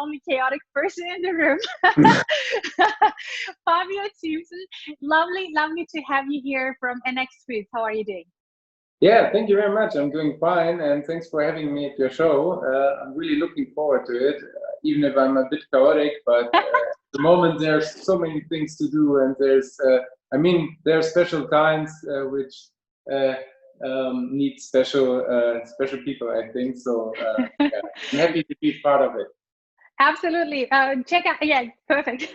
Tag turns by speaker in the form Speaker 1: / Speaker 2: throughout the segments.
Speaker 1: only chaotic person in the room. Fabio Ziemssen, lovely to have you here from NX Foods. How are you doing?
Speaker 2: Yeah, thank you very much. I'm doing fine, and thanks for having me at your show. I'm really looking forward to it, even if I'm a bit chaotic. But at the moment, there's so many things to do, and there are special times which need special people, I think. So yeah, I'm happy to be part of it.
Speaker 1: Absolutely. Check out, yeah, perfect.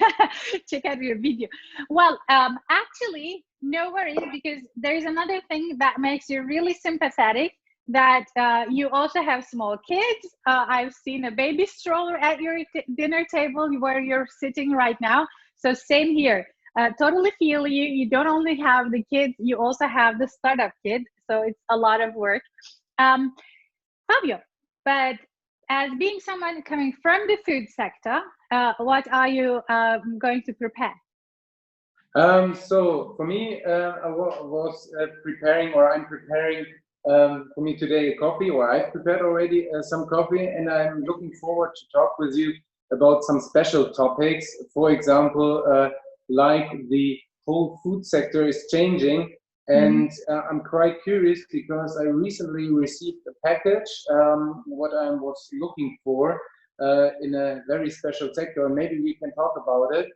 Speaker 1: Check out your video. Well, actually, no worries, because there's another thing that makes you really sympathetic, that you also have small kids. I've seen a baby stroller at your dinner table where you're sitting right now. So same here. Totally feel you. You don't only have the kids, you also have the startup kid. So it's a lot of work. Fabio, but as being someone coming from the food sector, what are you going to prepare?
Speaker 2: So for me, I was preparing, or I'm preparing for me today a coffee, or I've prepared already some coffee, and I'm looking forward to talk with you about some special topics. For example, like the whole food sector is changing. And I'm quite curious because I recently received a package, what I was looking for in a very special sector. Maybe we can talk about it.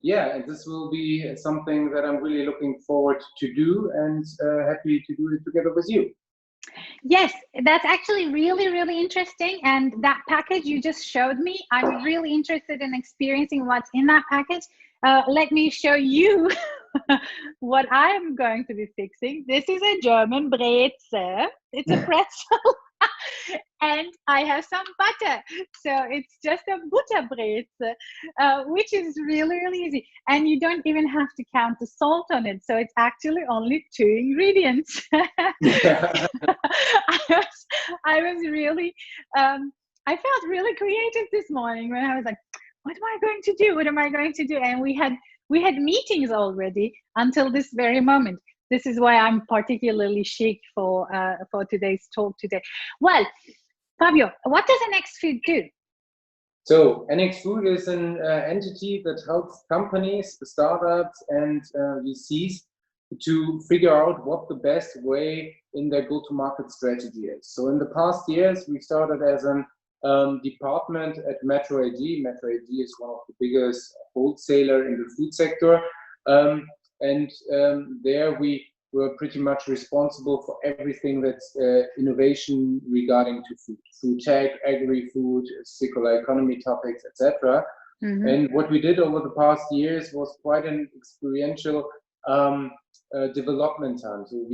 Speaker 2: Yeah, and this will be something that I'm really looking forward to do, and happy to do it together with you.
Speaker 1: Yes, that's actually really interesting. And that package you just showed me, I'm really interested in experiencing what's in that package. Let me show you what I'm going to be fixing. This is a German brezel. It's a pretzel. And I have some butter. So it's just a butterbrezel, which is really easy. And you don't even have to count the salt on it. So it's actually only 2 ingredients. I was really, I felt really creative this morning when I was like, what am I going to do? What am I going to do? And we had meetings already until this very moment. This is why I'm particularly chic for today's talk today. Well, Fabio, what does NX Food do?
Speaker 2: So NX Food is an entity that helps companies, startups, and VCs to figure out what the best way in their go-to-market strategy is. So in the past years, we started as an department at Metro AG. Metro AG is one of the biggest wholesaler in the food sector. There we were pretty much responsible for everything that's innovation regarding to food tech, agri-food, circular economy topics, etc. And what we did over the past years was quite an experiential development time. So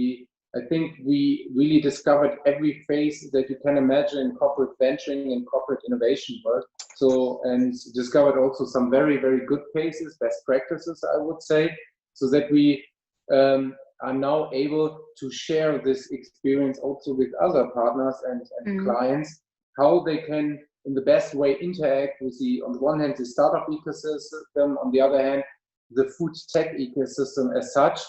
Speaker 2: I think we really discovered every phase that you can imagine in corporate venturing and corporate innovation work. So, and discovered also some very good cases, best practices, I would say, so that we are now able to share this experience also with other partners and clients, how they can in the best way interact with on the one hand, the startup ecosystem, on the other hand, the food tech ecosystem as such.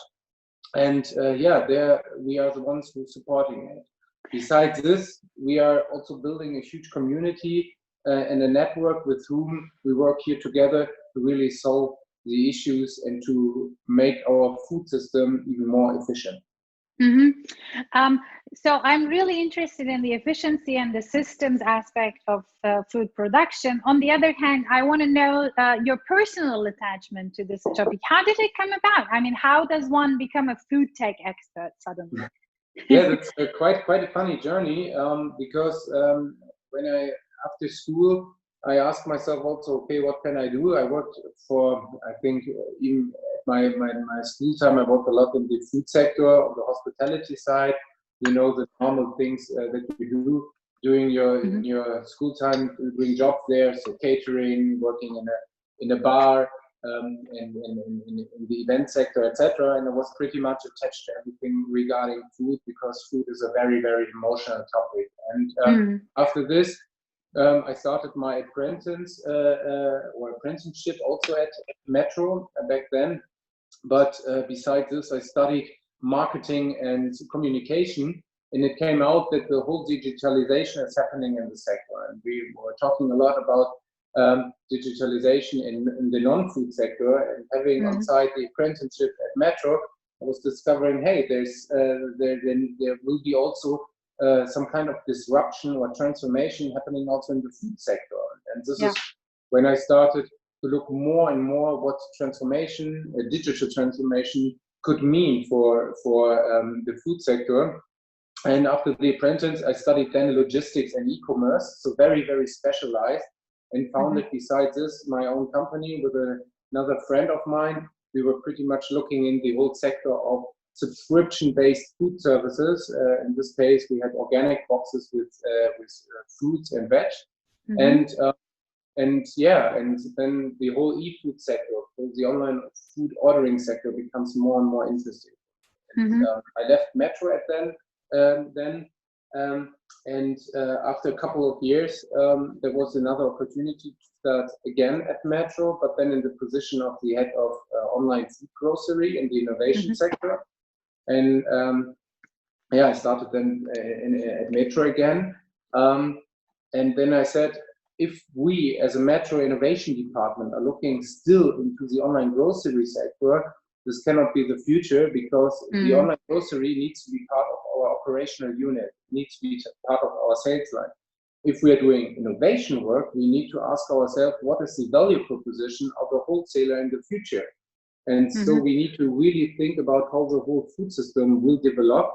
Speaker 2: And there we are the ones who are supporting it. Besides this, we are also building a huge community and a network with whom we work here together to really solve the issues and to make our food system even more efficient.
Speaker 1: So I'm really interested in the efficiency and the systems aspect of food production. On the other hand, I want to know your personal attachment to this topic. How did it come about? I mean, how does one become a food tech expert suddenly?
Speaker 2: Yeah, that's quite a funny journey because when after school, I asked myself also, okay, what can I do? I worked for, I think, even my school time, I worked a lot in the food sector, on the hospitality side. You know, the normal things that you do during your school time, doing jobs there, so catering, working in a bar, in the event sector, etc. And I was pretty much attached to everything regarding food because food is a very emotional topic. And after this, I started my apprenticeship also at Metro back then. But besides this, I studied marketing and communication and it came out that the whole digitalization is happening in the sector. And we were talking a lot about digitalization in the non-food sector, and having on site the apprenticeship at Metro, I was discovering, hey, there will be also some kind of disruption or transformation happening also in the food sector. And this is when I started to look more and more what transformation, digital transformation, could mean for the food sector. And after the apprentice, I studied then logistics and e-commerce, so very, very specialized, and founded besides this my own company with another friend of mine. We were pretty much looking in the whole sector of subscription-based food services. In this case, we had organic boxes with fruits and veg, and then the whole e-food sector, the online food ordering sector, becomes more and more interesting. And, I left Metro at then, and after a couple of years, there was another opportunity to start again at Metro, but then in the position of the head of online food grocery in the innovation sector. And I started then at Metro again. And then I said, if we as a Metro innovation department are looking still into the online grocery sector, this cannot be the future, because the online grocery needs to be part of our operational unit, needs to be part of our sales line. If we are doing innovation work, we need to ask ourselves, what is the value proposition of a wholesaler in the future? And so we need to really think about how the whole food system will develop,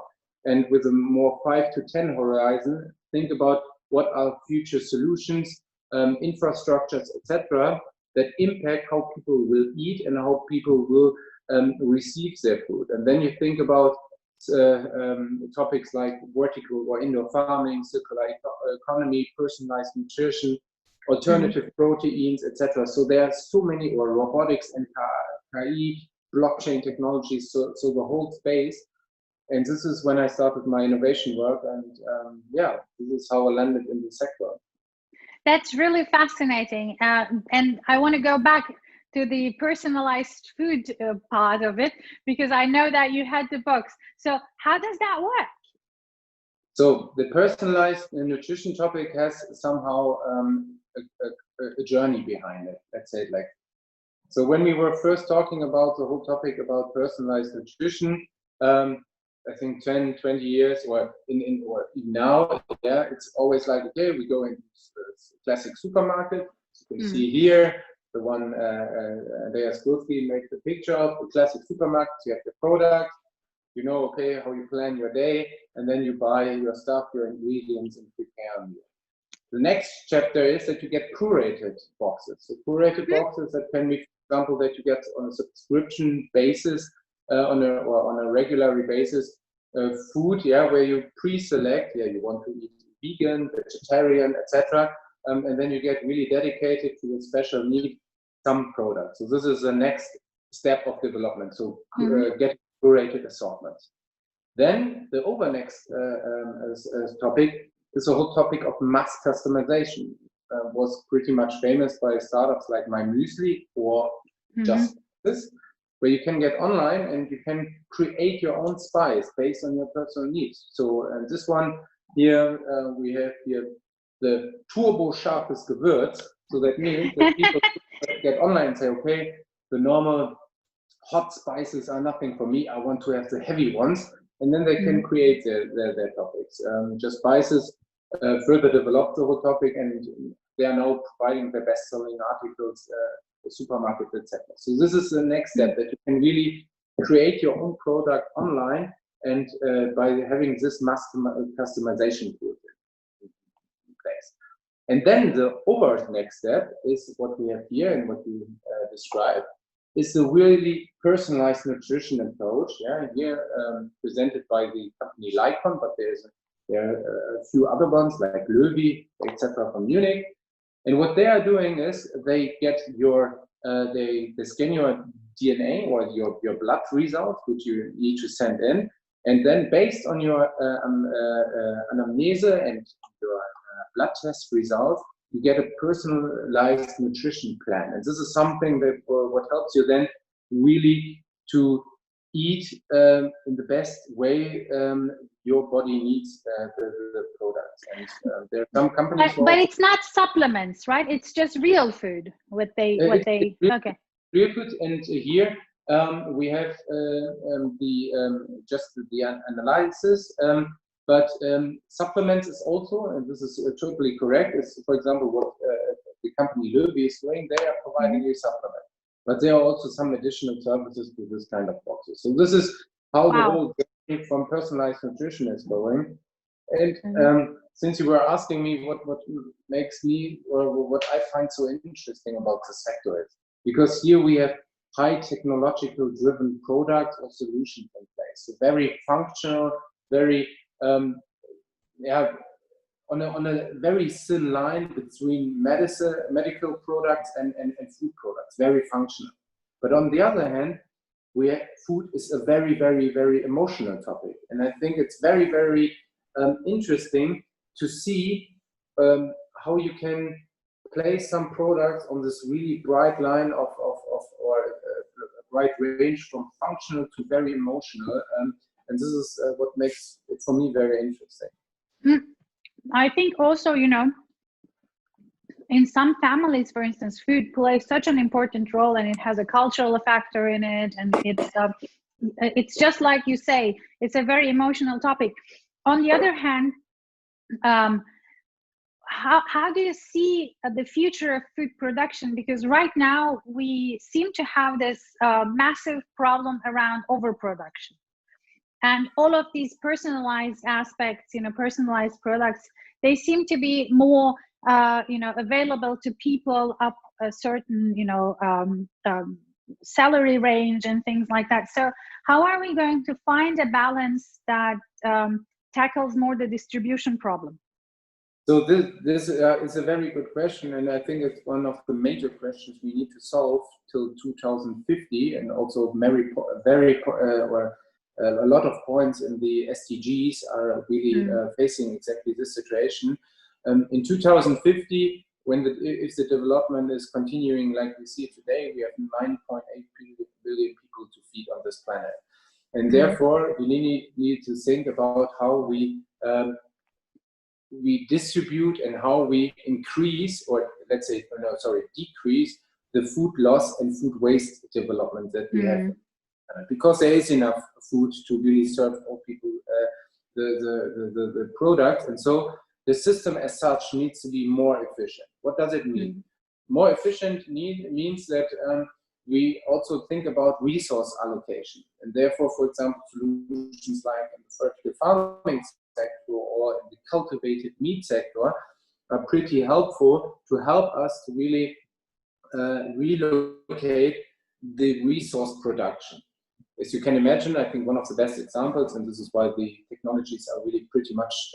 Speaker 2: and with a more 5 to 10 horizon, think about what are future solutions, infrastructures, etc., that impact how people will eat and how people will receive their food. And then you think about topics like vertical or indoor farming, circular economy, personalized nutrition, alternative proteins, etc. So there are so many, or robotics and KI, blockchain technologies, so the whole space. And this is when I started my innovation work, and this is how I landed in the sector.
Speaker 1: That's really fascinating. And I want to go back to the personalized food part of it, because I know that you had the books. So how does that work?
Speaker 2: So the personalized nutrition topic has somehow a journey behind it, let's say it like. So when we were first talking about the whole topic about personalized nutrition, I think 10, 20 years, or even now, it's always like, okay, we go into classic supermarket. You can see here, the one Andreas Gurfi made the picture of the classic supermarket. You have the product, you know, okay, how you plan your day, and then you buy your stuff, your ingredients, and prepare them. The next chapter is that you get curated boxes. So curated boxes that can be, for example, that you get on a subscription basis, on a regular basis, food, where you pre-select, you want to eat vegan, vegetarian, etc., and then you get really dedicated to a special need, some products. So this is the next step of development. So get curated assortments. Then the next topic is the whole topic of mass customization. Was pretty much famous by startups like My Muesli or Just This, where you can get online and you can create your own spice based on your personal needs. So, and this one here, we have here the turbo sharpest Gewürz. So that means that people get online and say, okay, the normal hot spices are nothing for me. I want to have the heavy ones. And then they can create their topics. Just Spices further developed the whole topic, and they are now providing the best-selling articles, the supermarkets, etc. So this is the next step, that you can really create your own product online, and by having this mass customization tool in place. And then the next step is what we have here and what we describe, is the really personalized nutrition approach. Here presented by the company Lycon, but there are a few other ones like Löwy, etc. from Munich. And what they are doing is they get your they scan your DNA or your blood results, which you need to send in, and then based on your anamnese and your blood test results, you get a personalized nutrition plan. And this is something that what helps you then really to eat in the best way your body needs the products. And there are some companies.
Speaker 1: But it's not supplements, right? It's just real food. Okay.
Speaker 2: Real food, and here we have just the analysis. But supplements is also, and this is totally correct, is, for example, what the company Löwy is doing. They are providing you supplement, but there are also some additional services to this kind of boxes. So this is how the whole journey from personalized nutrition is going. And since you were asking me what makes me, or what I find so interesting about the sector is, because here we have high technological driven products or solutions in place. So very functional, very on a very thin line between medical products and food products, very functional. But on the other hand, food is a very, very, very emotional topic. And I think it's very, very interesting to see how you can place some products on this really bright line or a bright range from functional to very emotional. And this is what makes it, for me, very interesting.
Speaker 1: I think also, in some families, for instance, food plays such an important role, and it has a cultural factor in it, and it's just like you say, it's a very emotional topic. On the other hand, how do you see the future of food production? Because right now we seem to have this massive problem around overproduction, and all of these personalized aspects, personalized products, they seem to be more available to people up a certain salary range and things like that. So how are we going to find a balance that tackles more the distribution problem?
Speaker 2: So this is a very good question, and I think it's one of the major questions we need to solve till 2050, and also a lot of points in the SDGs are really facing exactly this situation. In 2050, if the development is continuing like we see it today, we have 9.8 billion people to feed on this planet, and therefore we need to think about how we distribute and how we increase, or let's say, decrease the food loss and food waste development that we have. Because there is enough food to really serve all people the product, and so the system as such needs to be more efficient. What does it mean? More efficient means that we also think about resource allocation, and therefore, for example, solutions like in the vertical farming sector or in the cultivated meat sector are pretty helpful to help us to really relocate the resource production. As you can imagine, I think one of the best examples, and this is why the technologies are really pretty much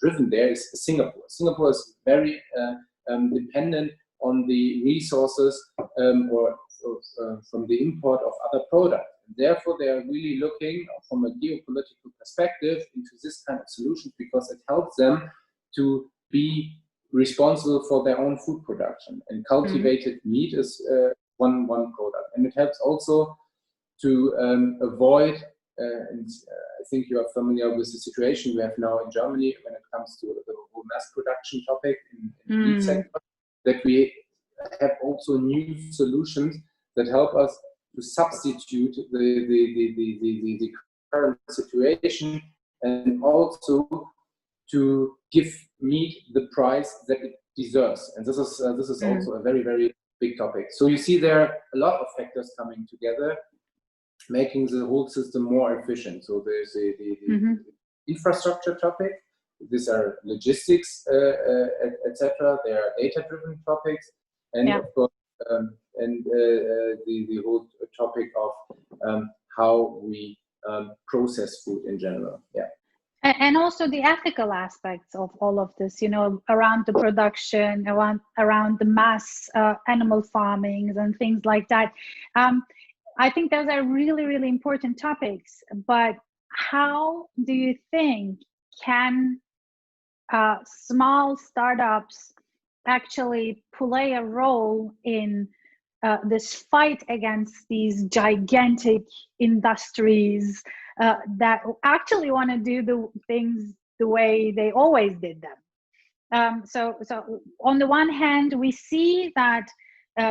Speaker 2: driven there, is Singapore. Singapore is very dependent on the resources from the import of other products. And therefore, they are really looking from a geopolitical perspective into this kind of solution, because it helps them to be responsible for their own food production. And cultivated meat is one product. And it helps also to avoid, and I think you are familiar with the situation we have now in Germany when it comes to the whole mass production topic in the meat sector, that we have also new solutions that help us to substitute the current situation, and also to give meat the price that it deserves. And this is also a very, very big topic. So you see there are a lot of factors coming together, making the whole system more efficient. So there's the infrastructure topic. These are logistics, etc. There are data-driven topics, and of course, the whole topic of how we process food in general. Yeah.
Speaker 1: And also the ethical aspects of all of this, around the production, around the mass animal farming and things like that. I think those are really, really important topics. But how do you think can small startups actually play a role in this fight against these gigantic industries that actually want to do the things the way they always did them. So on the one hand, we see that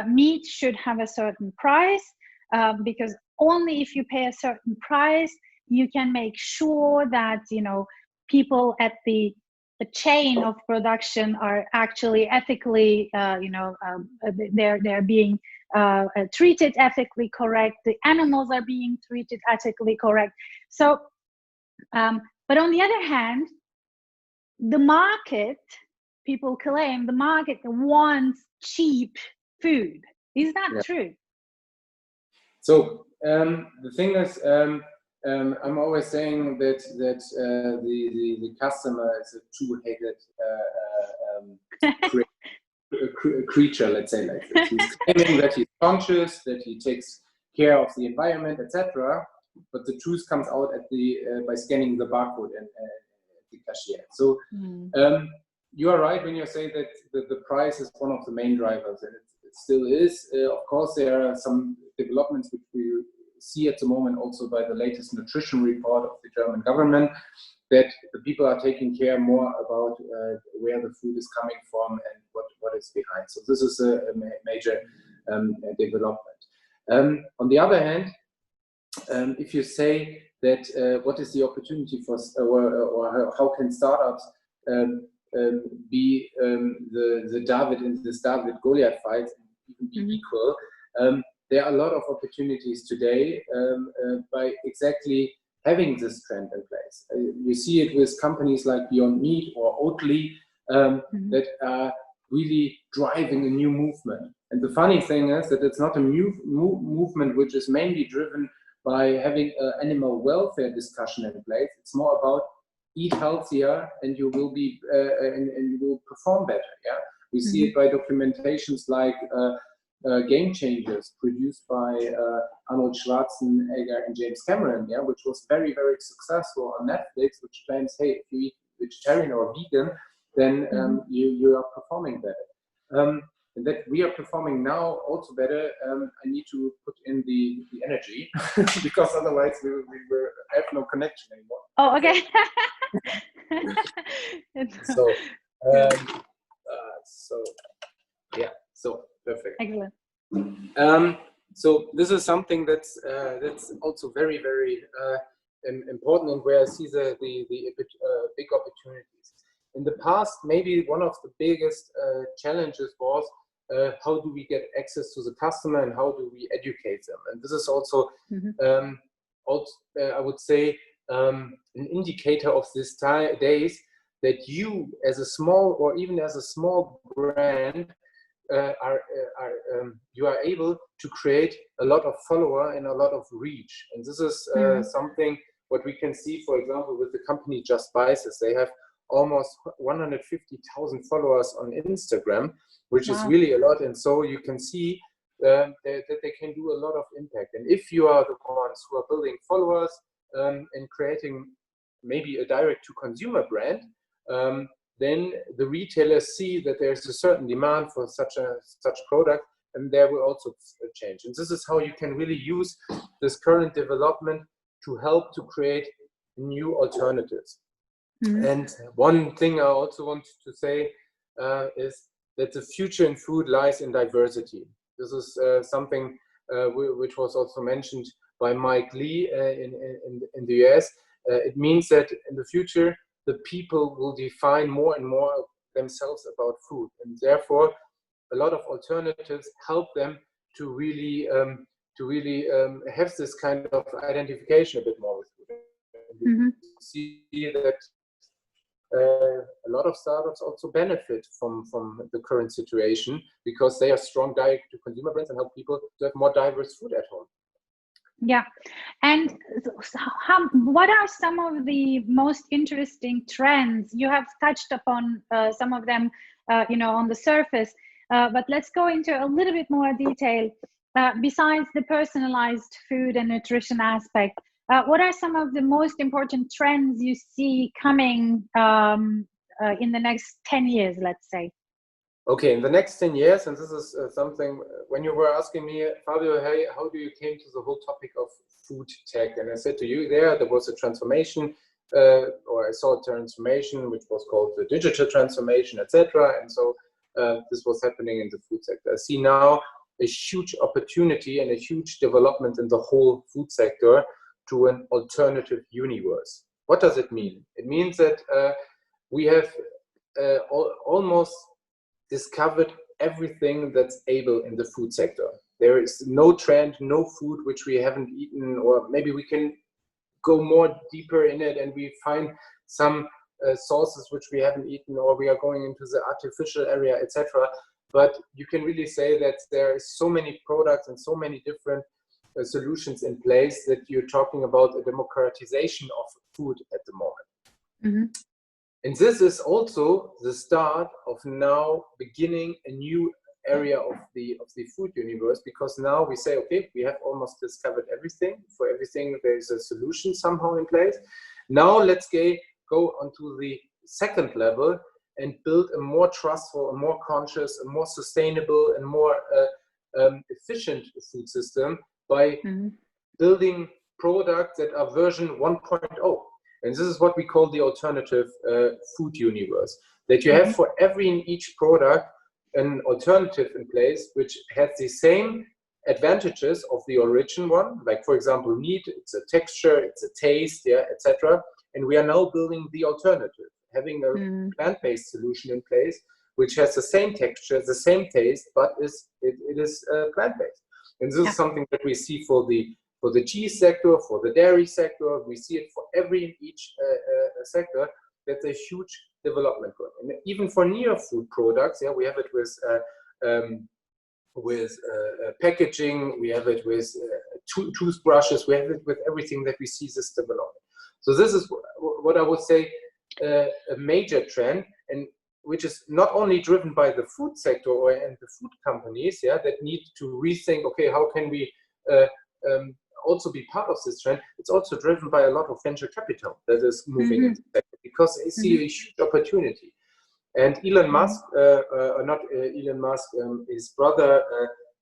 Speaker 1: meat should have a certain price, because only if you pay a certain price, you can make sure that, you know, people at the chain of production are actually ethically, they're being treated ethically correct. The animals are being treated ethically correct. So, but on the other hand, the market, people claim the market wants cheap food. Is that true?
Speaker 2: So the thing is, I'm always saying that the customer is a two-headed creature, let's say like this. He's claiming that he's conscious, that he takes care of the environment, etc. But the truth comes out at the by scanning the barcode and the cashier. So you are right when you say that the price is one of the main drivers, and it still is. Of course, there are some developments which we see at the moment also by the latest nutrition report of the German government, that the people are taking care more about where the food is coming from and what is behind. So this is a major development. On the other hand, if you say that what is the opportunity for, or how can startups be the David in this David Goliath fight and even be equal, there are a lot of opportunities today by exactly having this trend in place. You see it with companies like Beyond Meat or Oatly that are really driving a new movement. And the funny thing is that it's not a movement which is mainly driven by having an animal welfare discussion in place. It's more about eat healthier and you will be and you will perform better. Yeah, we see it by documentations like Game Changers, produced by Arnold Schwarzenegger and James Cameron, yeah, which was very, very successful on Netflix, which claims, hey, if you eat vegetarian or vegan, then you are performing better. And that we are performing now also better, I need to put in the energy because otherwise we will have no connection anymore.
Speaker 1: Oh, okay.
Speaker 2: So perfect.
Speaker 1: Excellent.
Speaker 2: So this is something that's also very, very important, and where I see the big opportunities. In the past, maybe one of the biggest challenges was how do we get access to the customer and how do we educate them? And this is also, I would say, an indicator of these days that you, as a small or even as a small brand, you are able to create a lot of follower and a lot of reach. And this is something what we can see, for example, with the company Just Spices. They have almost 150,000 followers on Instagram, which is really a lot. And so you can see that they can do a lot of impact. And if you are the ones who are building followers and creating maybe a direct-to-consumer brand, then the retailers see that there's a certain demand for such product, and there will also change. And this is how you can really use this current development to help to create new alternatives. And one thing I also want to say is that the future in food lies in diversity. This is something which was also mentioned by Mike Lee in the US. It means that in the future, the people will define more and more themselves about food, and therefore a lot of alternatives help them to really have this kind of identification a bit more with food. You see that a lot of startups also benefit from the current situation because they are strong direct-to-consumer brands and help people to have more diverse food at home.
Speaker 1: Yeah, and what are some of the most interesting trends? You have touched upon some of them, on the surface, but let's go into a little bit more detail. Besides the personalized food and nutrition aspect, what are some of the most important trends you see coming in the next 10 years, let's say?
Speaker 2: Okay, in the next 10 years, and this is something, when you were asking me, Fabio, hey, how do you came to the whole topic of food tech? And I said to you there was a transformation, or I saw a transformation, which was called the digital transformation, etc. And so this was happening in the food sector. I see now a huge opportunity and a huge development in the whole food sector to an alternative universe. What does it mean? It means that we have almost discovered everything that's able in the food sector. There is no trend, no food which we haven't eaten, or maybe we can go more deeper in it and we find some sauces which we haven't eaten, or we are going into the artificial area, etc. But you can really say that there are so many products and so many different solutions in place that you're talking about a democratization of food at the moment.
Speaker 1: Mm-hmm.
Speaker 2: And this is also the start of now beginning a new area of the food universe, because now we say, okay, we have almost discovered everything. For everything, there is a solution somehow in place. Now let's go onto the second level and build a more trustful, a more conscious, a more sustainable, and more efficient food system by building products that are version 1.0. And this is what we call the alternative food universe, that you have for every and each product an alternative in place, which has the same advantages of the origin one, like for example, meat, it's a texture, it's a taste, yeah, etc. And we are now building the alternative, having a plant-based solution in place, which has the same texture, the same taste, but it is plant-based. And this is something that we see for the cheese sector, for the dairy sector. We see it for every and each sector. That's a huge development going. And even for near food products, yeah, we have it with packaging, we have it with toothbrushes, we have it with everything that we see this development. So this is what I would say a major trend, and which is not only driven by the food sector and the food companies, yeah, that need to rethink, okay, how can we also be part of this trend. It's also driven by a lot of venture capital that is moving into the sector, because they see a huge opportunity. And Elon Musk, or not Elon Musk, his brother,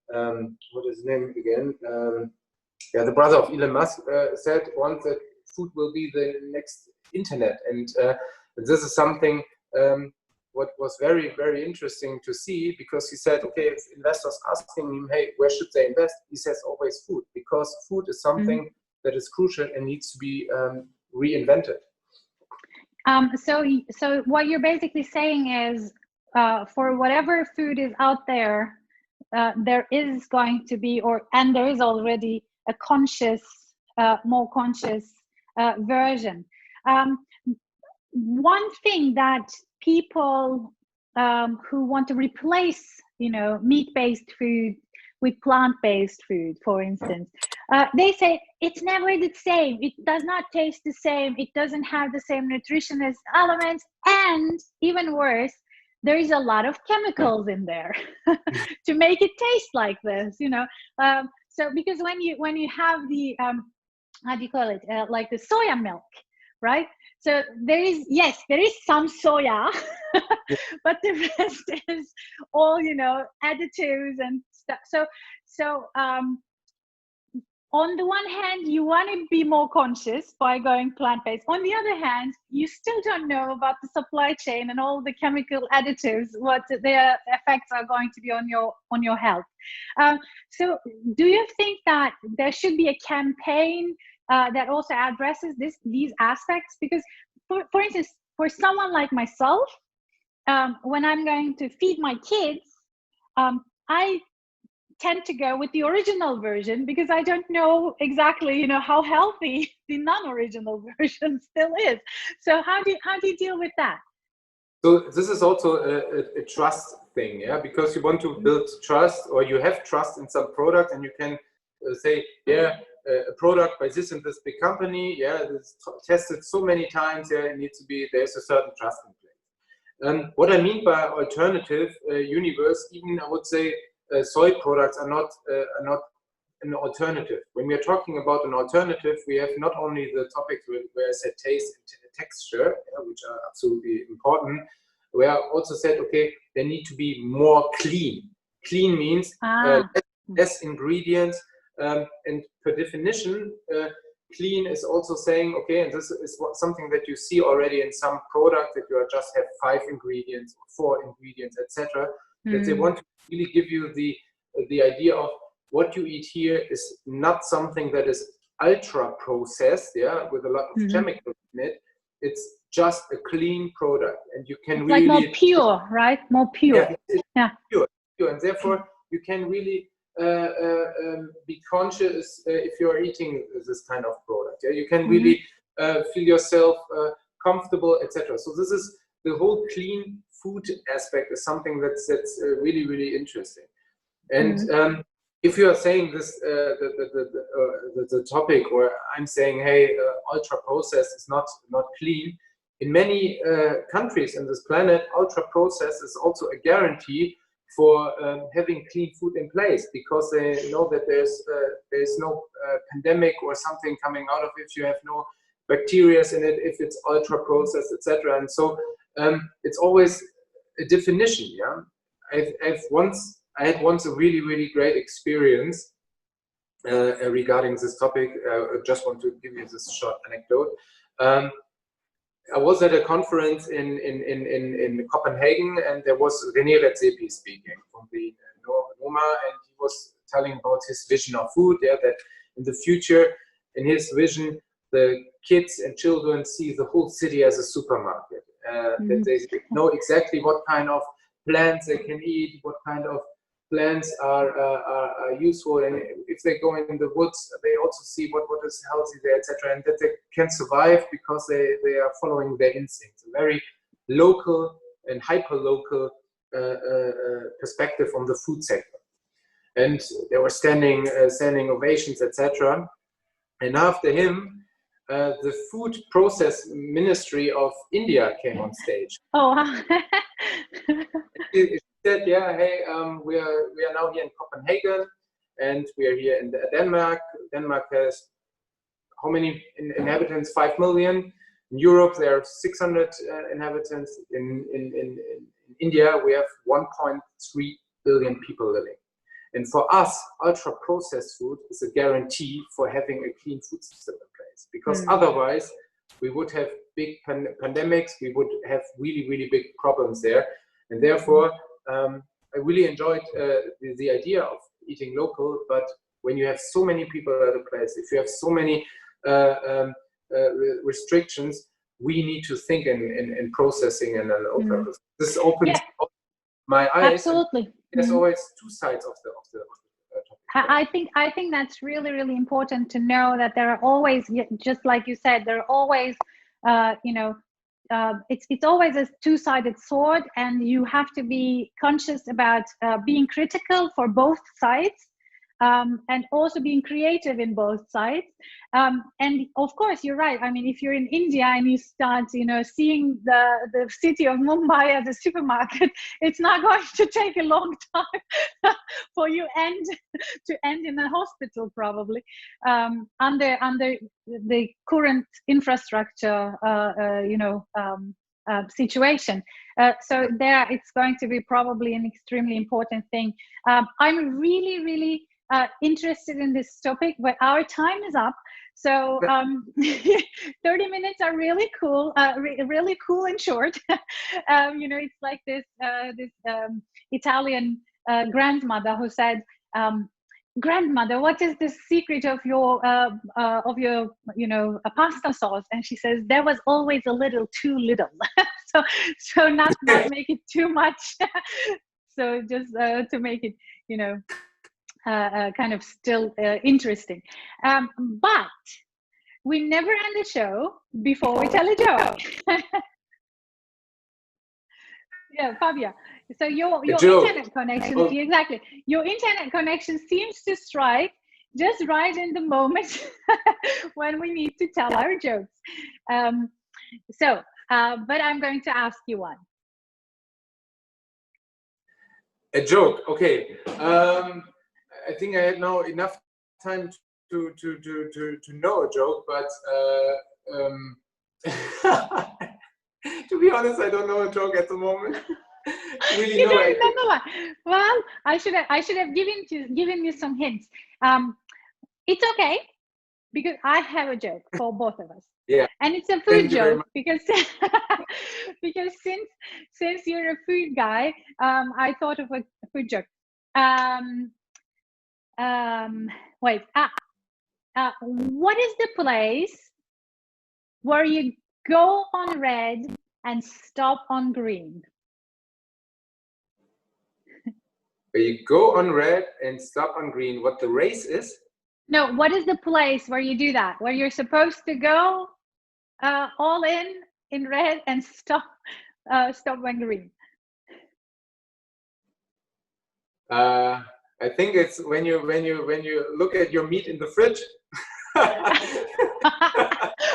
Speaker 2: what is his name again? Yeah, the brother of Elon Musk said once that food will be the next internet. And this is something what was very, very interesting to see, because he said, okay, if investors asking him, hey, where should they invest? He says always food, because food is something that is crucial and needs to be reinvented.
Speaker 1: So what you're basically saying is, for whatever food is out there, there is going to be, and there is already a conscious, more conscious version. One thing that people who want to replace, meat-based food with plant-based food, for instance, they say it's never the same. It does not taste the same. It doesn't have the same nutritionist elements, and even worse, there is a lot of chemicals in there to make it taste like this. So because when you have the how do you call it, like the soya milk, right? So there is some soya, but the rest is all, additives and stuff. So on the one hand, you want to be more conscious by going plant-based. On the other hand, you still don't know about the supply chain and all the chemical additives, what their effects are going to be on your health. So do you think that there should be a campaign that also addresses these aspects? Because, for instance, for someone like myself, when I'm going to feed my kids, I tend to go with the original version, because I don't know exactly, how healthy the non-original version still is. So how do you deal with that?
Speaker 2: So this is also a trust thing, yeah, because you want to build trust, or you have trust in some product, and you can say, yeah, a product by this and this big company, yeah, it's tested so many times, yeah, there's a certain trust in place. What I mean by alternative universe, even I would say soy products are not an alternative. When we are talking about an alternative, we have not only the topics where I said taste and texture, which are absolutely important. where I also said, okay, they need to be more clean. Clean means less ingredients, and per definition, clean is also saying, okay, and this is something that you see already in some products, that you just have 5 ingredients or 4 ingredients, etc. That they want to really give you the idea of what you eat here is not something that is ultra processed, with a lot of chemicals in it. It's just a clean product, and you can
Speaker 1: it's
Speaker 2: really
Speaker 1: like more pure, right? More pure.
Speaker 2: Pure, and therefore you can really be conscious if you are eating this kind of product. You can really feel yourself comfortable, etc. So this is the whole clean food aspect is something that's really, really interesting. And if you are saying this, the topic where I'm saying, hey, ultra processed is not clean. In many countries in this planet, ultra processed is also a guarantee for having clean food in place, because they know that there's no pandemic or something coming out of it. You have no bacteria in it if it's ultra processed, etc. And so it's always a definition. I had once a really, really great experience regarding this topic. I just want to give you this short anecdote. I was at a conference in Copenhagen, and there was René Redzepi speaking from the NOMA, and he was telling about his vision of food. That in the future, in his vision, the kids and children see the whole city as a supermarket. That they know exactly what kind of plants they can eat, what kind of plants are useful, and if they go in the woods, they also see what is healthy there, etc., and that they can survive because they are following their instincts. A very local and hyper-local perspective on the food sector. And there were standing ovations, etc. And after him, the Food Process Ministry of India came on stage.
Speaker 1: Oh, wow.
Speaker 2: He said, hey, we are now here in Copenhagen, and we are here in Denmark. Denmark has how many inhabitants? 5 million. In Europe, there are 600 inhabitants. In India, we have 1.3 billion people living. And for us, ultra-processed food is a guarantee for having a clean food system in place. Because otherwise, we would have big pandemics, we would have really, really big problems there. And therefore, I really enjoyed the idea of eating local, but when you have so many people at a place, if you have so many restrictions, we need to think in processing and on purpose. This opens my eyes.
Speaker 1: Absolutely.
Speaker 2: There's always 2 sides of the topic.
Speaker 1: I think that's really, really important to know that there are always, just like you said, there are always, it's always a 2-sided sword, and you have to be conscious about being critical for both sides, and also being creative in both sides. And of course, you're right. I mean, if you're in India and you start, seeing the city of Mumbai as a supermarket, it's not going to take a long time for you to end in a hospital, probably, under the current infrastructure, situation. So there, it's going to be probably an extremely important thing. I'm really, really interested in this topic, but our time is up. So 30 minutes are really cool, really cool and short. It's like this Italian grandmother who said, "Grandmother, what is the secret of your pasta sauce?" And she says, "There was always a little too little." so not make it too much. So just to make it, kind of still interesting. But we never end the show before we tell a joke. Yeah, Fabio. So your internet connection, exactly. Your internet connection seems to strike just right in the moment when we need to tell our jokes. But I'm going to ask you one.
Speaker 2: A joke, okay. I think I had now enough time to know a joke, but To be honest, I don't know a joke at the moment. Really,
Speaker 1: You
Speaker 2: no,
Speaker 1: don't remember one? Well, I should have given you some hints. It's okay, because I have a joke for both of us.
Speaker 2: Yeah.
Speaker 1: And it's a food
Speaker 2: Thank you very
Speaker 1: joke
Speaker 2: much.
Speaker 1: because because since you're a food guy, I thought of a food joke. Wait. What is the place where you go on red and stop on green?
Speaker 2: Where you go on red and stop on green. What the race is?
Speaker 1: No, what is the place where you do that? Where you're supposed to go all in red and stop on green?
Speaker 2: I think it's when you look at your meat in the fridge.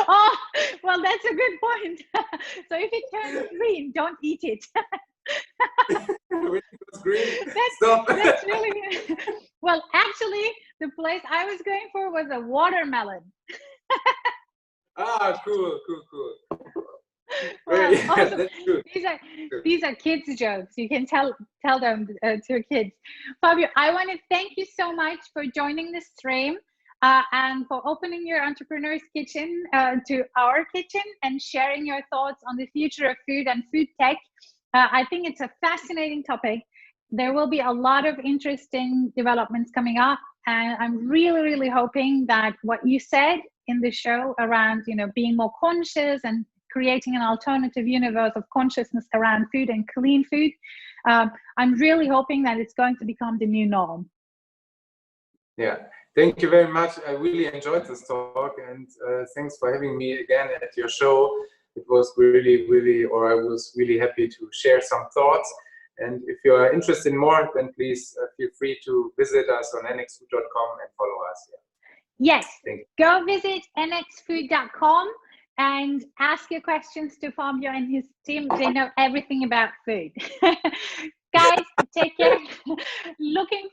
Speaker 1: Oh, well, that's a good point. So if it turns green, don't eat it.
Speaker 2: When it goes green,
Speaker 1: that's,
Speaker 2: stop.
Speaker 1: That's really well. Actually, the place I was going for was a watermelon.
Speaker 2: Ah, cool.
Speaker 1: Well,
Speaker 2: Yeah,
Speaker 1: awesome.
Speaker 2: that's good.
Speaker 1: These are kids' jokes. You can tell them to kids. Fabio, I want to thank you so much for joining this stream and for opening your entrepreneur's kitchen to our kitchen and sharing your thoughts on the future of food and food tech. I think it's a fascinating topic. There will be a lot of interesting developments coming up, and I'm really hoping that what you said in the show around, being more conscious and creating an alternative universe of consciousness around food and clean food, I'm really hoping that it's going to become the new norm.
Speaker 2: Yeah, thank you very much. I really enjoyed this talk, and thanks for having me again at your show. It was I was really happy to share some thoughts. And if you are interested in more, then please feel free to visit us on nxfood.com and follow us. Yeah.
Speaker 1: Yes, go visit nxfood.com and ask your questions to Fabio and his team. They know everything about food. Guys, take care. Looking